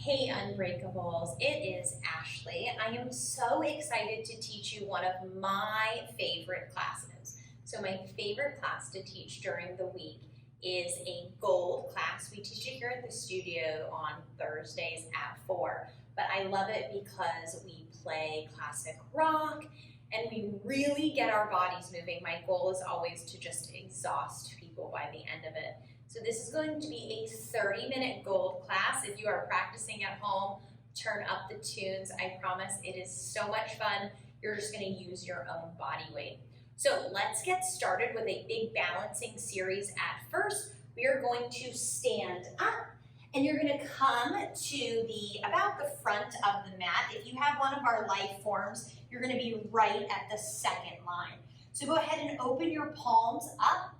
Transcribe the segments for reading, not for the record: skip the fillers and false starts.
Hey Unbreakables, it is Ashley. I am so excited to teach you one of my favorite classes. So my favorite class to teach during the week is a gold class. We teach it here at the studio on Thursdays at 4, but I love it because we play classic rock and we really get our bodies moving. My goal is always to just exhaust people by the end of it. So this is going to be a 30-minute gold class. If you are practicing at home, turn up the tunes. I promise it is so much fun. You're just going to use your own body weight. So let's get started with a big balancing series. At first, we are going to stand up and you're going to come to about the front of the mat. If you have one of our life forms, you're going to be right at the second line. So go ahead and open your palms up.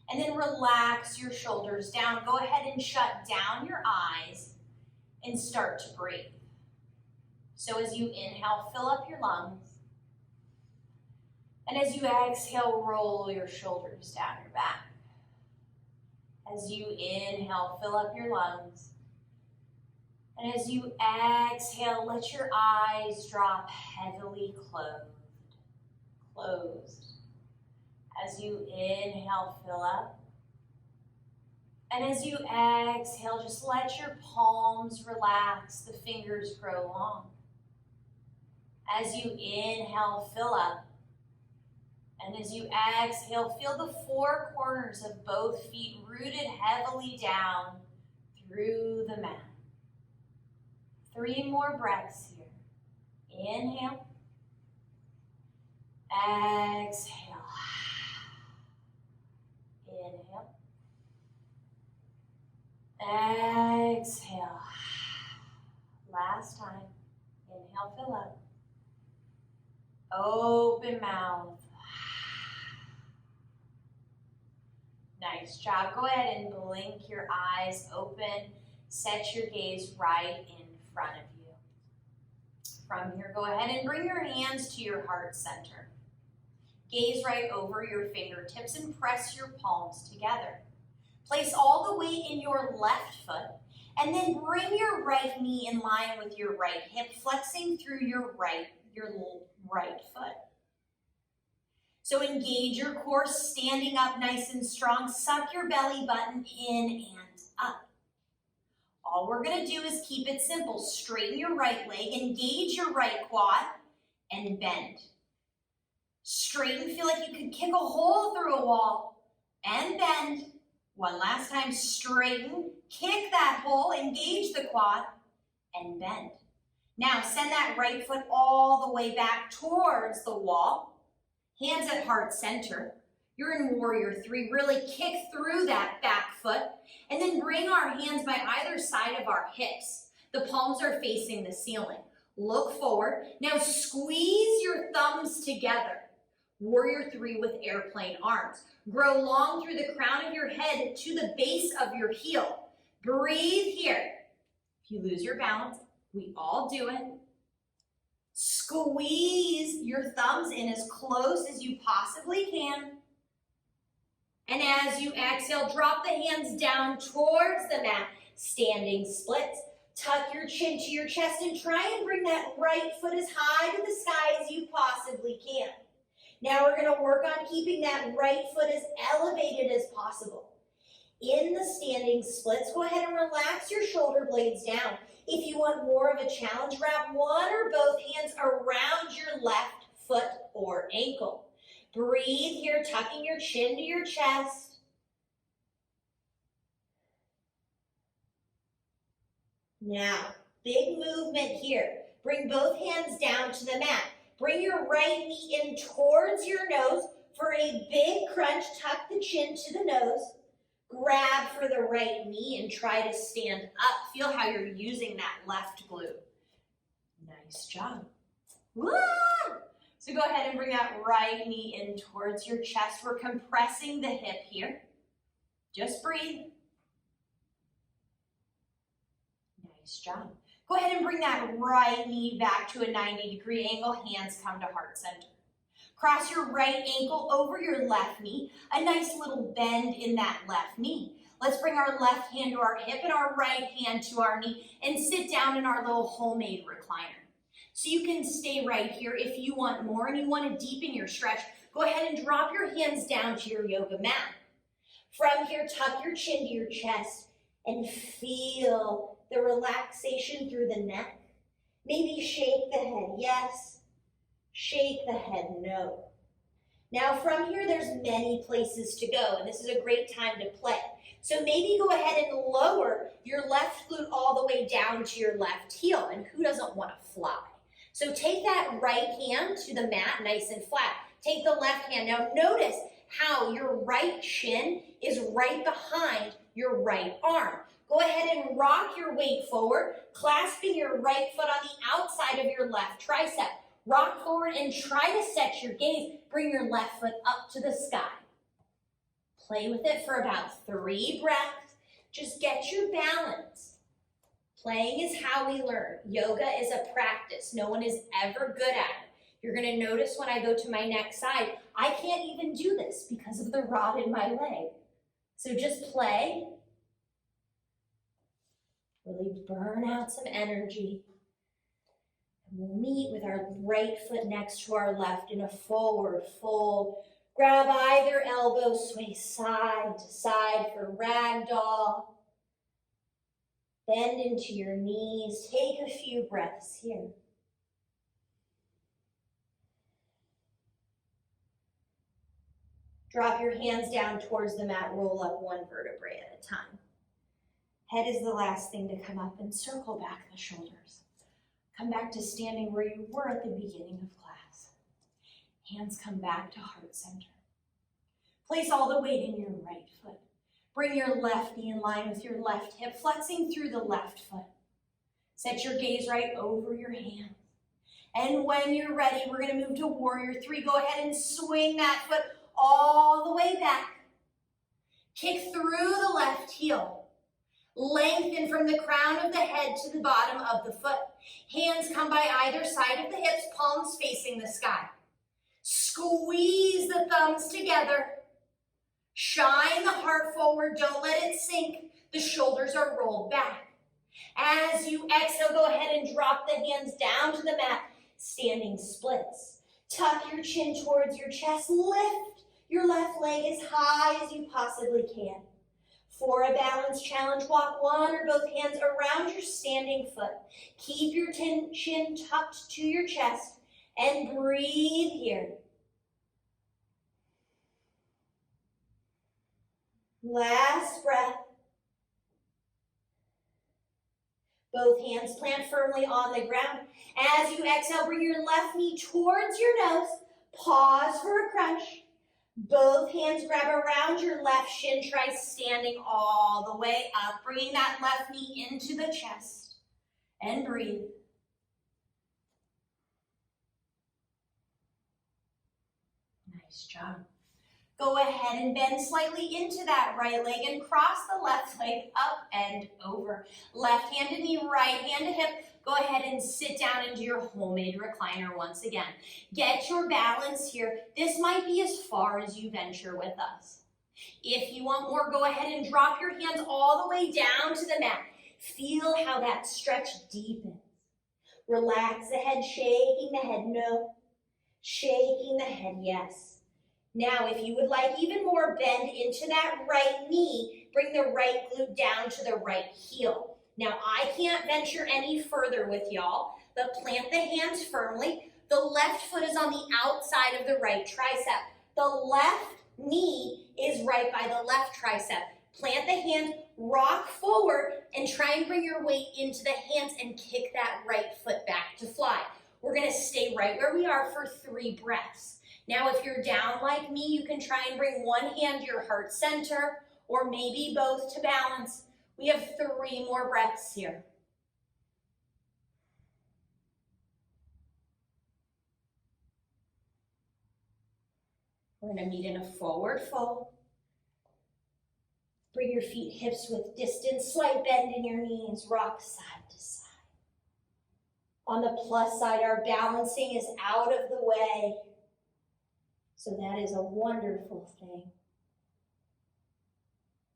And then relax your shoulders down. Go ahead and shut down your eyes and start to breathe. So as you inhale, fill up your lungs. And as you exhale, roll your shoulders down your back. As you inhale, fill up your lungs. And as you exhale, let your eyes drop heavily closed. As you inhale, fill up. And as you exhale, just let your palms relax, the fingers grow long. As you inhale, fill up. And as you exhale, feel the four corners of both feet rooted heavily down through the mat. 3 more breaths here. Inhale. Exhale. Inhale. Exhale. Last time. Inhale, fill up. Open mouth. Nice job. Go ahead and blink your eyes open. Set your gaze right in front of you. From here, go ahead and bring your hands to your heart center. Gaze right over your fingertips and press your palms together. Place all the weight in your left foot and then bring your right knee in line with your right hip, flexing through your right foot. So engage your core, standing up nice and strong. Suck your belly button in and up. All we're going to do is keep it simple. Straighten your right leg, engage your right quad, and bend. Straighten, feel like you could kick a hole through a wall, and bend. One last time, straighten, kick that hole, engage the quad, and bend. Now send that right foot all the way back towards the wall. Hands at heart center. You're in warrior 3. Really kick through that back foot, and then bring our hands by either side of our hips. The palms are facing the ceiling. Look forward. Now squeeze your thumbs together. Warrior 3 with airplane arms. Grow long through the crown of your head to the base of your heel. Breathe here. If you lose your balance, we all do it. Squeeze your thumbs in as close as you possibly can. And as you exhale, drop the hands down towards the mat. Standing splits. Tuck your chin to your chest and try and bring that right foot as high to the sky as you possibly can. Now we're going to work on keeping that right foot as elevated as possible. In the standing splits, go ahead and relax your shoulder blades down. If you want more of a challenge, wrap one or both hands around your left foot or ankle. Breathe here, tucking your chin to your chest. Now, big movement here. Bring both hands down to the mat. Bring your right knee in towards your nose for a big crunch. Tuck the chin to the nose. Grab for the right knee and try to stand up. Feel how you're using that left glute. Nice job. Woo! So go ahead and bring that right knee in towards your chest. We're compressing the hip here. Just breathe. Nice job. Go ahead and bring that right knee back to a 90-degree angle. Hands come to heart center. Cross your right ankle over your left knee. A nice little bend in that left knee. Let's bring our left hand to our hip and our right hand to our knee and sit down in our little homemade recliner. So you can stay right here if you want more and you want to deepen your stretch. Go ahead and drop your hands down to your yoga mat. From here, tuck your chin to your chest and feel the relaxation through the neck. Maybe shake the head yes, shake the head no. Now from here, there's many places to go, and this is a great time to play. So maybe go ahead and lower your left glute all the way down to your left heel, and who doesn't want to fly? So take that right hand to the mat nice and flat. Take the left hand. Now notice how your right shin is right behind your right arm. Go ahead and rock your weight forward, clasping your right foot on the outside of your left tricep. Rock forward and try to set your gaze. Bring your left foot up to the sky. Play with it for about 3 breaths. Just get your balance. Playing is how we learn. Yoga is a practice. No one is ever good at it. You're going to notice when I go to my next side, I can't even do this because of the rod in my leg. So just play. Really burn out some energy. And we'll meet with our right foot next to our left in a forward fold. Grab either elbow, sway side to side for ragdoll. Bend into your knees. Take a few breaths here. Drop your hands down towards the mat. Roll up 1 vertebrae at a time. Head is the last thing to come up and circle back the shoulders. Come back to standing where you were at the beginning of class. Hands come back to heart center. Place all the weight in your right foot. Bring your left knee in line with your left hip, flexing through the left foot. Set your gaze right over your hands. And when you're ready, we're going to move to Warrior 3. Go ahead and swing that foot all the way back. Kick through the left heel. Lengthen from the crown of the head to the bottom of the foot. Hands come by either side of the hips, palms facing the sky. Squeeze the thumbs together. Shine the heart forward. Don't let it sink. The shoulders are rolled back. As you exhale, go ahead and drop the hands down to the mat. Standing splits. Tuck your chin towards your chest. Lift your left leg as high as you possibly can. For a balance challenge, walk one or both hands around your standing foot. Keep your chin tucked to your chest and breathe here. Last breath. Both hands plant firmly on the ground. As you exhale, bring your left knee towards your nose. Pause for a crunch. Both hands grab around your left shin. Try standing all the way up. Bringing that left knee into the chest. And breathe. Nice job. Go ahead and bend slightly into that right leg and cross the left leg up and over. Left hand to knee, right hand to hip. Go ahead and sit down into your homemade recliner once again. Get your balance here. This might be as far as you venture with us. If you want more, go ahead and drop your hands all the way down to the mat. Feel how that stretch deepens. Relax the head, shaking the head no, shaking the head yes. Now, if you would like even more, bend into that right knee. Bring the right glute down to the right heel. Now, I can't venture any further with y'all, but plant the hands firmly. The left foot is on the outside of the right tricep. The left knee is right by the left tricep. Plant the hand, rock forward, and try and bring your weight into the hands and kick that right foot back to fly. We're going to stay right where we are for 3 breaths. Now, if you're down like me, you can try and bring one hand to your heart center, or maybe both to balance. We have 3 more breaths here. We're going to meet in a forward fold. Bring your feet hips width distance, slight bend in your knees, rock side to side. On the plus side, our balancing is out of the way. So that is a wonderful thing.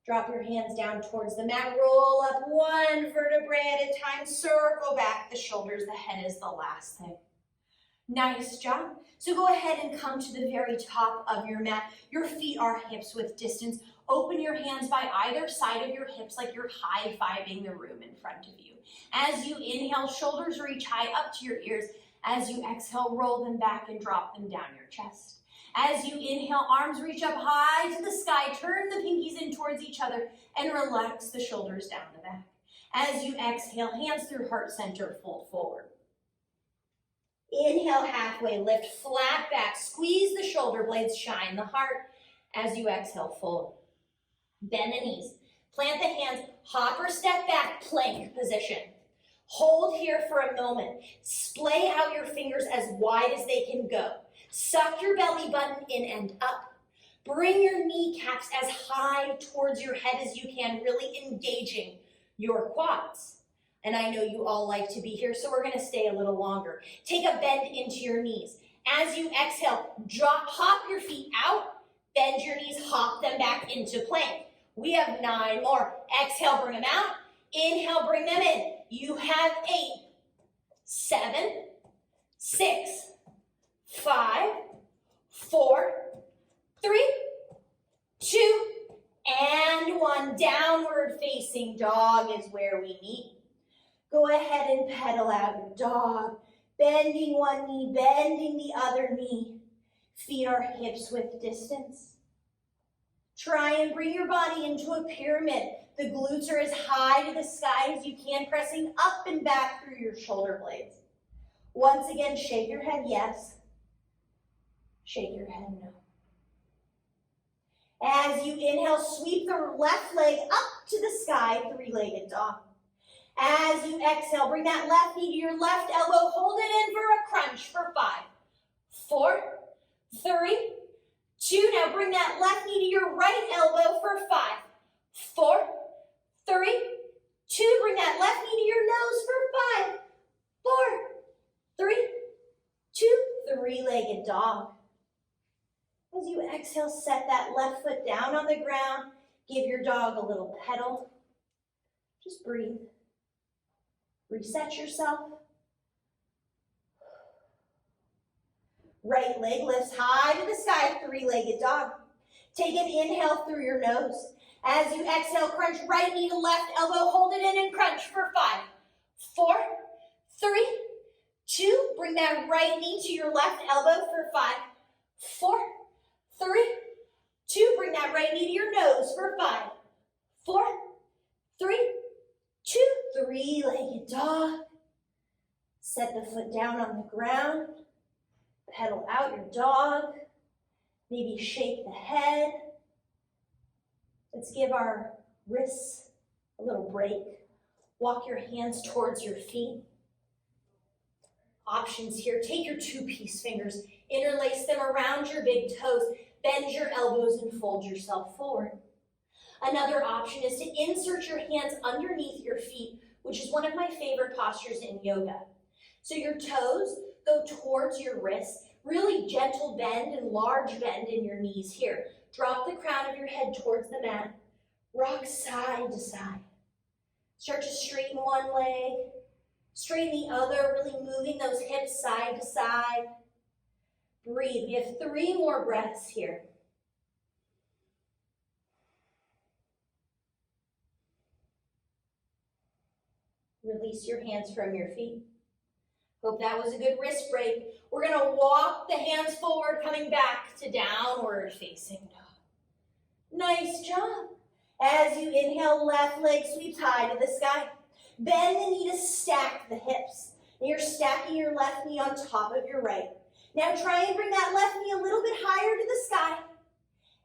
Drop your hands down towards the mat. Roll up one vertebrae at a time. Circle back the shoulders. The head is the last thing. Nice job. So go ahead and come to the very top of your mat. Your feet are hips width distance. Open your hands by either side of your hips like you're high-fiving the room in front of you. As you inhale, shoulders reach high up to your ears. As you exhale, roll them back and drop them down your chest. As you inhale, arms reach up high to the sky. Turn the pinkies in towards each other and relax the shoulders down the back. As you exhale, hands through heart center, fold forward. Inhale, halfway lift, flat back. Squeeze the shoulder blades, shine the heart. As you exhale, fold. Bend the knees. Plant the hands, hop or step back, plank position. Hold here for a moment. Splay out your fingers as wide as they can go. Suck your belly button in and up. Bring your kneecaps as high towards your head as you can, really engaging your quads. And I know you all like to be here, so we're gonna stay a little longer. Take a bend into your knees. As you exhale, hop your feet out, bend your knees, hop them back into plank. We have 9 more. Exhale, bring them out. Inhale, bring them in. You have 8, 7, 6, 5, 4, 3, 2, and 1. Downward facing dog is where we meet. Go ahead and pedal out your dog. Bending one knee, bending the other knee. Feet are hips width distance. Try and bring your body into a pyramid. The glutes are as high to the sky as you can, pressing up and back through your shoulder blades. Once again, shake your head yes. Shake your head no. As you inhale, sweep the left leg up to the sky, 3-legged dog. As you exhale, bring that left knee to your left elbow. Hold it in for a crunch for 5, 4, 3, 2. Now bring that left knee to your right elbow for 5, 4, 3, 2. Bring that left knee to your nose for 5, 4, 3, 2. 3-legged dog. As you exhale, set that left foot down on the ground. Give your dog a little pedal. Just breathe. Reset yourself. Right leg lifts high to the sky, 3-legged dog. Take an inhale through your nose. As you exhale, crunch right knee to left elbow. Hold it in and crunch for 5, 4, 3, 2. Bring that right knee to your left elbow for 5, 4, 3, 2. Bring that right knee to your nose for 5, 4, 3, 2. 3-legged dog. Set the foot down on the ground. Pedal out your dog. Maybe shake the head. Let's give our wrists a little break. Walk your hands towards your feet. Options here. Take your 2-piece fingers, interlace them around your big toes, bend your elbows and fold yourself forward. Another option is to insert your hands underneath your feet, which is one of my favorite postures in yoga. So your toes go towards your wrists, really gentle bend and large bend in your knees here. Drop the crown of your head towards the mat. Rock side to side. Start to straighten one leg, straighten the other, really moving those hips side to side. Breathe. We have 3 more breaths here. Release your hands from your feet. Hope that was a good wrist break. We're going to walk the hands forward, coming back to downward facing dog. Nice job. As you inhale, left leg sweeps high to the sky. Bend the knee to stack the hips. And you're stacking your left knee on top of your right. Now try and bring that left knee a little bit higher to the sky.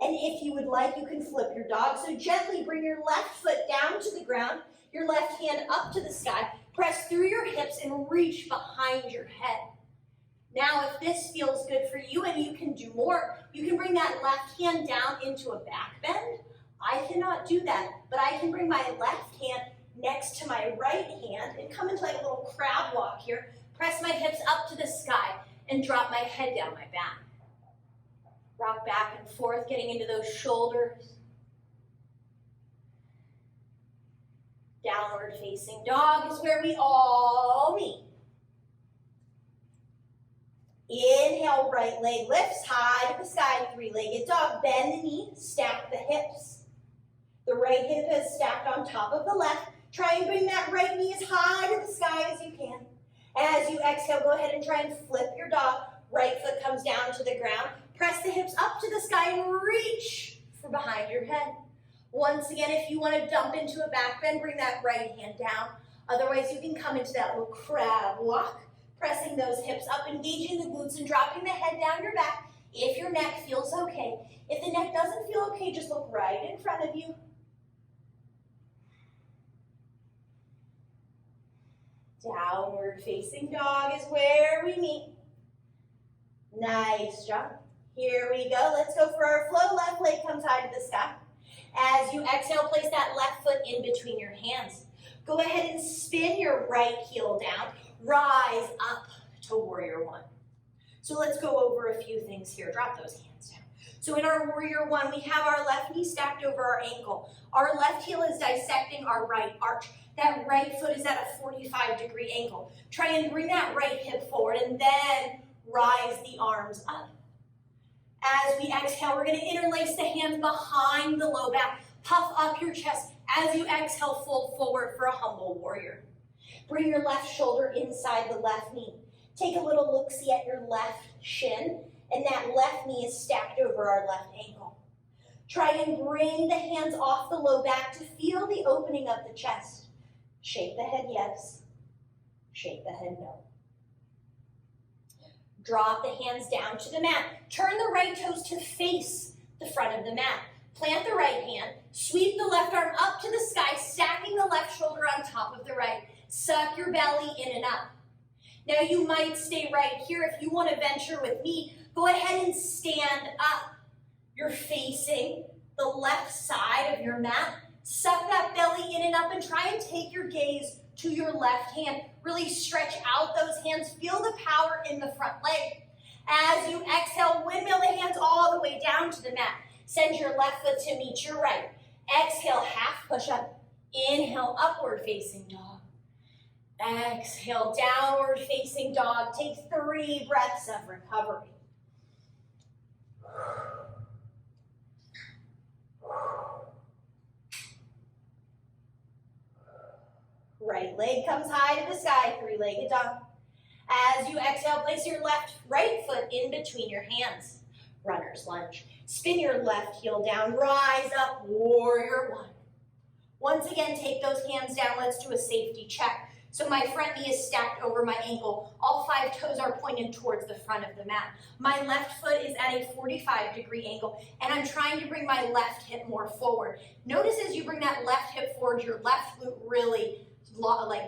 And if you would like, you can flip your dog. So gently bring your left foot down to the ground, your left hand up to the sky. Press through your hips and reach behind your head. Now, if this feels good for you and you can do more, you can bring that left hand down into a back bend. I cannot do that, but I can bring my left hand next to my right hand and come into like a little crab walk here. Press my hips up to the sky and drop my head down my back. Rock back and forth, getting into those shoulders. Downward facing dog is where we all meet. Inhale, right leg lifts high to the sky, three-legged dog. Bend the knee, stack the hips. The right hip is stacked on top of the left. Try and bring that right knee as high to the sky as you can. As you exhale, go ahead and try and flip your dog. Right foot comes down to the ground. Press the hips up to the sky and reach for behind your head. Once again, if you want to dump into a back bend, bring that right hand down. Otherwise, you can come into that little crab walk, pressing those hips up, engaging the glutes and dropping the head down your back if your neck feels okay. If the neck doesn't feel okay, just look right in front of you. Downward facing dog is where we meet. Nice job. Here we go. Let's go for our flow. Left leg comes high to the sky. As you exhale, place that left foot in between your hands. Go ahead and spin your right heel down. Rise up to warrior one. So let's go over a few things here. Drop those hands down. So in our warrior one, we have our left knee stacked over our ankle. Our left heel is dissecting our right arch. That right foot is at a 45-degree angle. Try and bring that right hip forward and then rise the arms up. As we exhale, we're going to interlace the hands behind the low back. Puff up your chest. As you exhale, fold forward for a humble warrior. Bring your left shoulder inside the left knee. Take a little look-see at your left shin, and that left knee is stacked over our left ankle. Try and bring the hands off the low back to feel the opening of the chest. Shake the head yes, shake the head no. Drop the hands down to the mat. Turn the right toes to face the front of the mat. Plant the right hand, sweep the left arm up to the sky, stacking the left shoulder on top of the right. Suck your belly in and up. Now you might stay right here. If you want to venture with me, go ahead and stand up. You're facing the left side of your mat. Suck that belly in and up and try and take your gaze to your left hand. Really stretch out those hands. Feel the power in the front leg. As you exhale, windmill the hands all the way down to the mat. Send your left foot to meet your right. Exhale, half push up. Inhale, upward facing dog. Exhale, downward facing dog. Take 3 breaths of recovery. Right leg comes high to the sky, 3-legged dog. As you exhale, place your right foot in between your hands. Runner's lunge. Spin your left heel down, rise up, warrior one. Once again, take those hands down. Let's do a safety check. So my front knee is stacked over my ankle. All 5 toes are pointed towards the front of the mat. My left foot is at a 45-degree angle, and I'm trying to bring my left hip more forward. Notice as you bring that left hip forward, your left glute really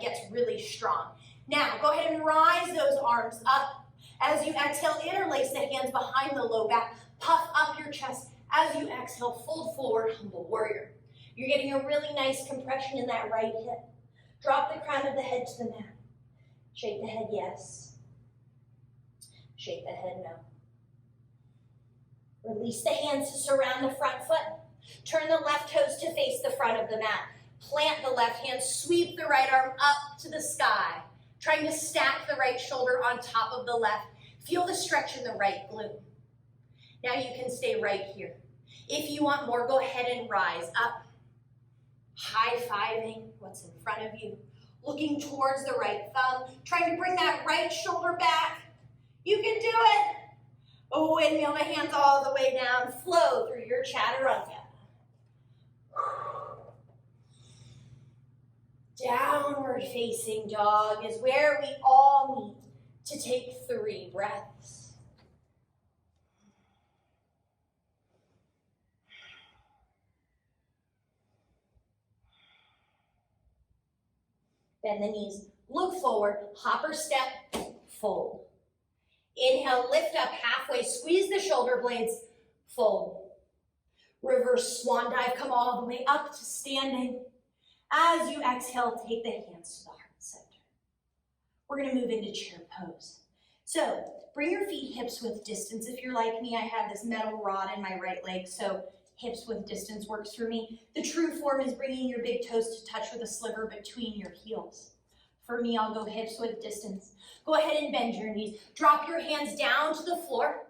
gets really strong. Now, go ahead and rise those arms up. As you exhale, interlace the hands behind the low back. Puff up your chest. As you exhale, fold forward, humble warrior. You're getting a really nice compression in that right hip. Drop the crown of the head to the mat. Shake the head yes. Shake the head no. Release the hands to surround the front foot. Turn the left toes to face the front of the mat. Plant the left hand, sweep the right arm up to the sky. Trying to stack the right shoulder on top of the left. Feel the stretch in the right glute. Now you can stay right here. If you want more, go ahead and rise up. High-fiving what's in front of you. Looking towards the right thumb. Trying to bring that right shoulder back. You can do it. Oh, inhale the hands all the way down. Flow through your chaturanga. Downward facing dog is where we all meet to take 3 breaths. Bend the knees, look forward, hopper step, fold. Inhale, lift up halfway, squeeze the shoulder blades, fold. Reverse swan dive, come all the way up to standing. As you exhale, take the hands to the heart center. We're going to move into chair pose. So bring your feet hips width distance. If you're like me, I have this metal rod in my right leg, so Hips with distance works for me. The true form is bringing your big toes to touch with a sliver between your heels. For me, I'll go hips with distance. Go ahead and bend your knees. Drop your hands down to the floor.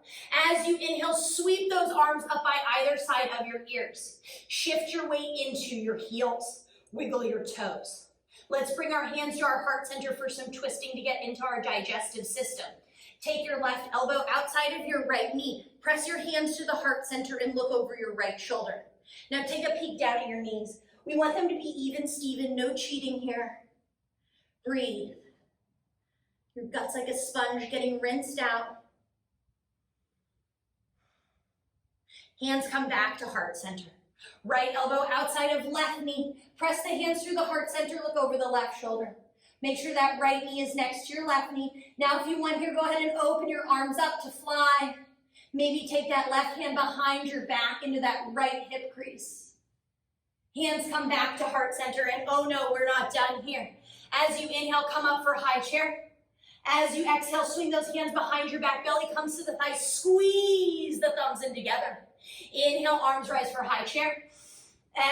As you inhale, sweep those arms up by either side of your ears. Shift your weight into your heels. Wiggle your toes. Let's bring our hands to our heart center for some twisting to get into our digestive system. Take your left elbow outside of your right knee. Press your hands to the heart center and look over your right shoulder. Now take a peek down at your knees. We want them to be even, Steven, no cheating here. Breathe. Your gut's like a sponge getting rinsed out. Hands come back to heart center. Right elbow outside of left knee. Press the hands through the heart center, look over the left shoulder. Make sure that right knee is next to your left knee. Now if you want here, go ahead and open your arms up to fly. Maybe take that left hand behind your back into that right hip crease. Hands come back to heart center, and oh no, we're not done here. As you inhale, come up for high chair. As you exhale, swing those hands behind your back, belly comes to the thighs, squeeze the thumbs in together. Inhale, arms rise for high chair.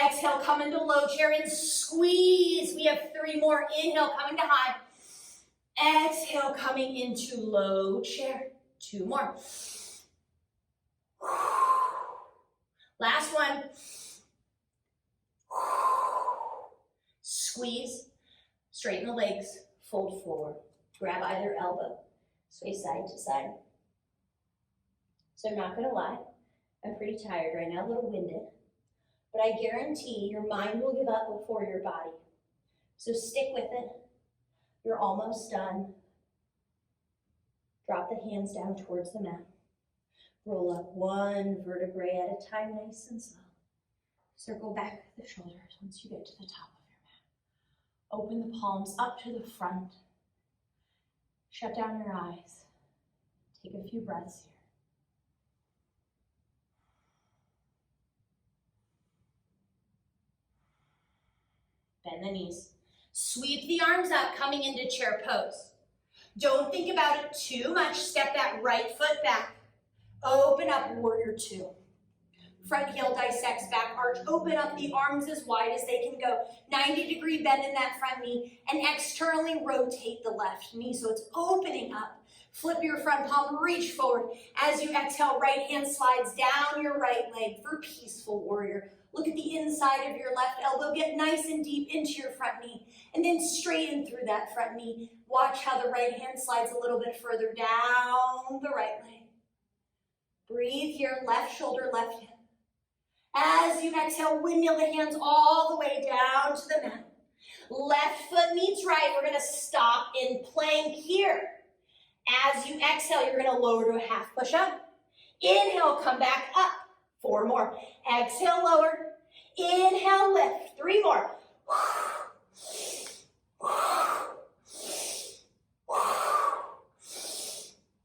Exhale, come into low chair and squeeze. We have 3 more. Inhale, coming to high. Exhale, coming into low chair. 2 more. Last one. Squeeze. Straighten the legs. Fold forward. Grab either elbow. Sway side to side. So I'm not going to lie. I'm pretty tired right now, a little winded. But I guarantee your mind will give up before your body. So stick with it. You're almost done. Drop the hands down towards the mat. Roll up 1 vertebrae at a time, nice and slow. Circle back the shoulders once you get to the top of your mat. Open the palms up to the front. Shut down your eyes. Take a few breaths here. Bend the knees. Sweep the arms up, coming into chair pose. Don't think about it too much. Step that right foot back. Open up, warrior 2. Front heel dissects back arch. Open up the arms as wide as they can go. 90-degree bend in that front knee. And externally rotate the left knee so it's opening up. Flip your front palm, reach forward. As you exhale, right hand slides down your right leg for peaceful warrior. Look at the inside of your left elbow. Get nice and deep into your front knee. And then straighten through that front knee. Watch how the right hand slides a little bit further down the right leg. Breathe here, left shoulder, left hip. As you exhale, windmill the hands all the way down to the mat. Left foot meets right. We're going to stop in plank here. As you exhale, you're going to lower to a half push-up. Inhale, come back up. 4 more. Exhale, lower. Inhale, lift. 3 more.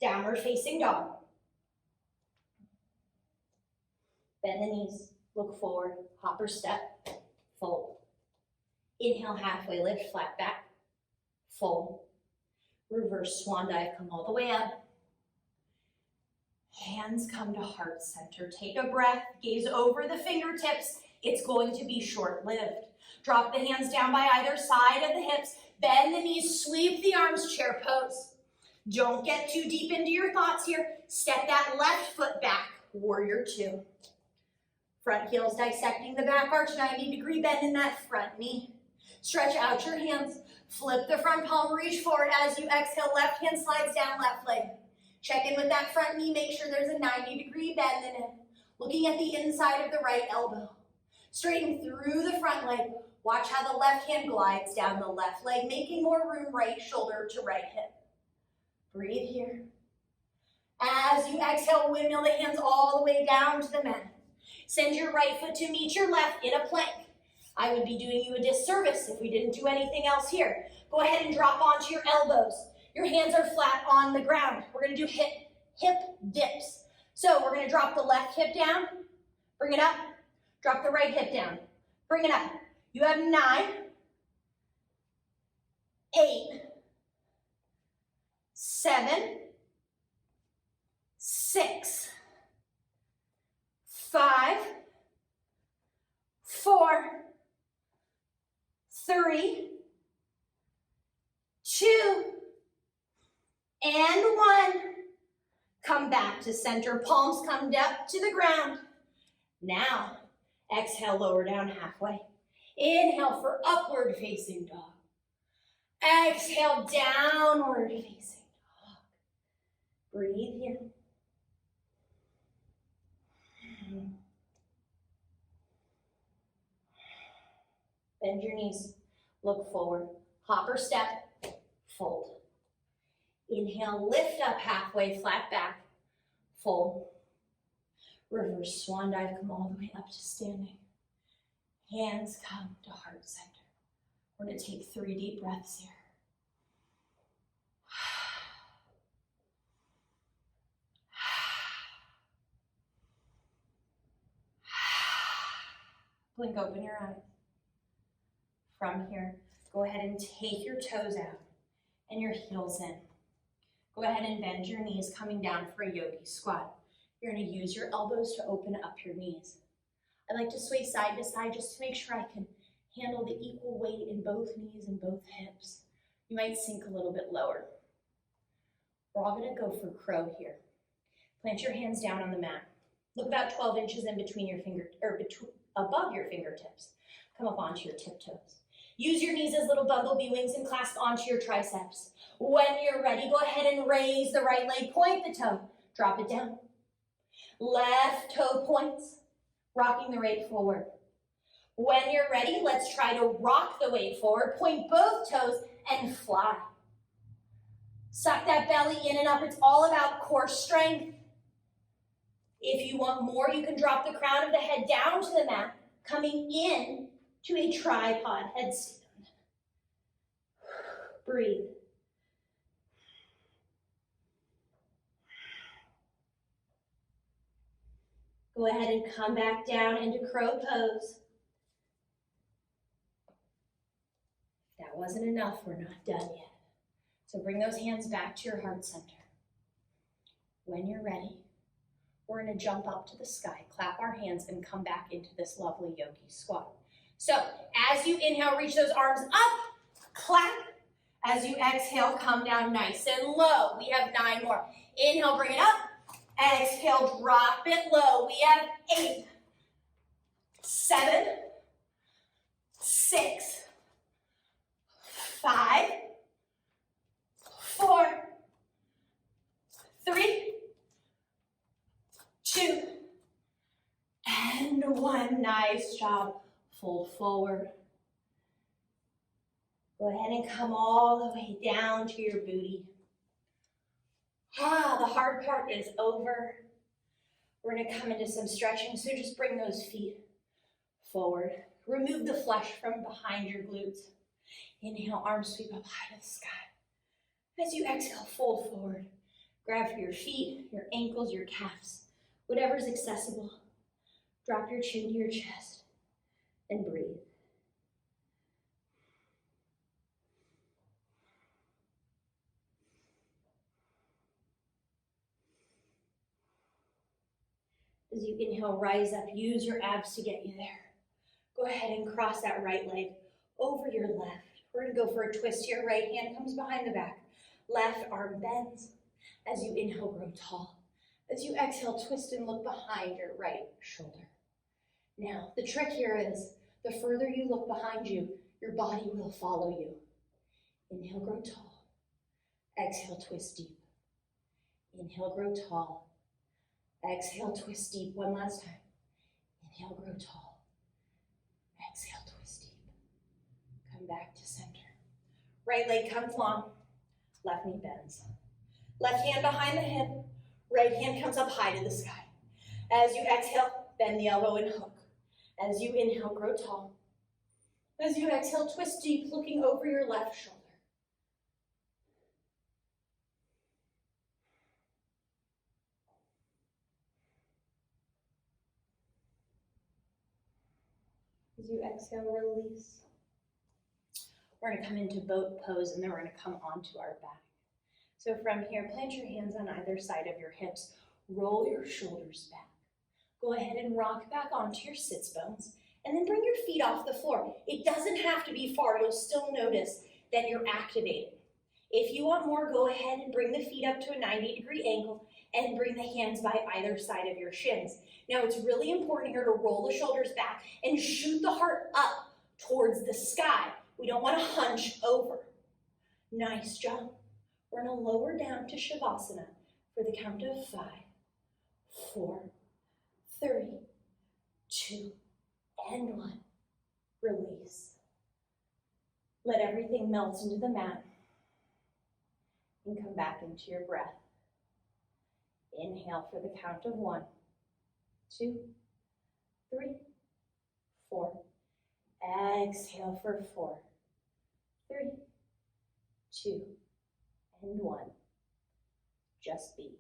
Downward facing dog. Bend the knees. Look forward. Hopper step. Fold. Inhale, halfway lift. Flat back. Fold. Reverse swan dive. Come all the way up. Hands come to heart center. Take a breath. Gaze over the fingertips. It's going to be short-lived. Drop the hands down by either side of the hips. Bend the knees. Sweep the arms. Chair pose. Don't get too deep into your thoughts here. Step that left foot back. Warrior 2. Front heels dissecting the back arch. 90-degree bend in that front knee. Stretch out your hands. Flip the front palm. Reach forward. As you exhale, left hand slides down left leg. Check in with that front knee. Make sure there's a 90-degree bend in it. Looking at the inside of the right elbow. Straighten through the front leg. Watch how the left hand glides down the left leg, making more room right shoulder to right hip. Breathe here. As you exhale, windmill the hands all the way down to the mat. Send your right foot to meet your left in a plank. I would be doing you a disservice if we didn't do anything else here. Go ahead and drop onto your elbows. Your hands are flat on the ground. We're going to do hip dips. So we're going to drop the left hip down, bring it up, drop the right hip down, bring it up. You have 9, 8, 7, 6, 5, 4, 3, 2, and 1. Come back to center, palms come up to the ground. Now, exhale, lower down halfway. Inhale for upward facing dog. Exhale, downward facing dog. Breathe here. Bend your knees, look forward. Hopper step, fold. Inhale, lift up halfway, flat back, fold. Reverse swan dive, come all the way up to standing. Hands come to heart center. We're gonna take 3 deep breaths here. Blink open your eyes. From here, go ahead and take your toes out and your heels in. Go ahead and bend your knees, coming down for a yogi squat. You're gonna use your elbows to open up your knees. I like to sway side to side just to make sure I can handle the equal weight in both knees and both hips. You might sink a little bit lower. We're all gonna go for crow here. Plant your hands down on the mat. Look about 12 inches in between your above your fingertips. Come up onto your tiptoes. Use your knees as little bumblebee wings and clasp onto your triceps. When you're ready, go ahead and raise the right leg, point the toe, drop it down. Left toe points, rocking the right forward. When you're ready, let's try to rock the weight forward, point both toes and fly. Suck that belly in and up. It's all about core strength. If you want more, you can drop the crown of the head down to the mat, coming in to a tripod headstand. Breathe. Go ahead and come back down into crow pose. If that wasn't enough, we're not done yet. So bring those hands back to your heart center. When you're ready, we're gonna jump up to the sky, clap our hands, and come back into this lovely yogi squat. So as you inhale, reach those arms up, clap. As you exhale, come down nice and low. We have 9 more. Inhale, bring it up. Exhale, drop it low. We have 8, 7, 6, 5, 4, 3, 2, and 1. Nice job. Fold forward. Go ahead and come all the way down to your booty. The hard part is over. We're gonna come into some stretching, so just bring those feet forward. Remove the flesh from behind your glutes. Inhale, arms sweep up high to the sky. As you exhale, fold forward. Grab for your feet, your ankles, your calves, whatever's accessible. Drop your chin to your chest and breathe. As you inhale, rise up, use your abs to get you there. Go ahead and cross that right leg over your left. We're gonna go for a twist here. Right hand comes behind the back. Left arm bends. As you inhale, grow tall. As you exhale, twist and look behind your right shoulder. Now, the trick here is the further you look behind you, your body will follow you. Inhale, grow tall. Exhale, twist deep. Inhale, grow tall. Exhale, twist deep. One last time. Inhale, grow tall. Exhale, twist deep. Come back to center. Right leg comes long. Left knee bends. Left hand behind the hip. Right hand comes up high to the sky. As you exhale, bend the elbow and hook. As you inhale, grow tall. As you exhale, twist deep, looking over your left shoulder. As you exhale, release. We're gonna come into boat pose and then we're gonna come onto our back. So from here, plant your hands on either side of your hips. Roll your shoulders back. Go ahead and rock back onto your sits bones And then bring your feet off the floor. It doesn't have to be far. You'll still notice that you're activated. If you want more, go ahead and bring the feet up to a 90-degree angle and bring the hands by either side of your shins. Now, it's really important here to roll the shoulders back and shoot the heart up towards the sky. We don't want to hunch over. Nice job. We're going to lower down to Shavasana for the count of 5, 4, 3, 2, and 1. Release. Let everything melt into the mat and come back into your breath. Inhale for the count of 1, 2, 3, 4. Exhale for 4, 3, 2, and 1. Just be.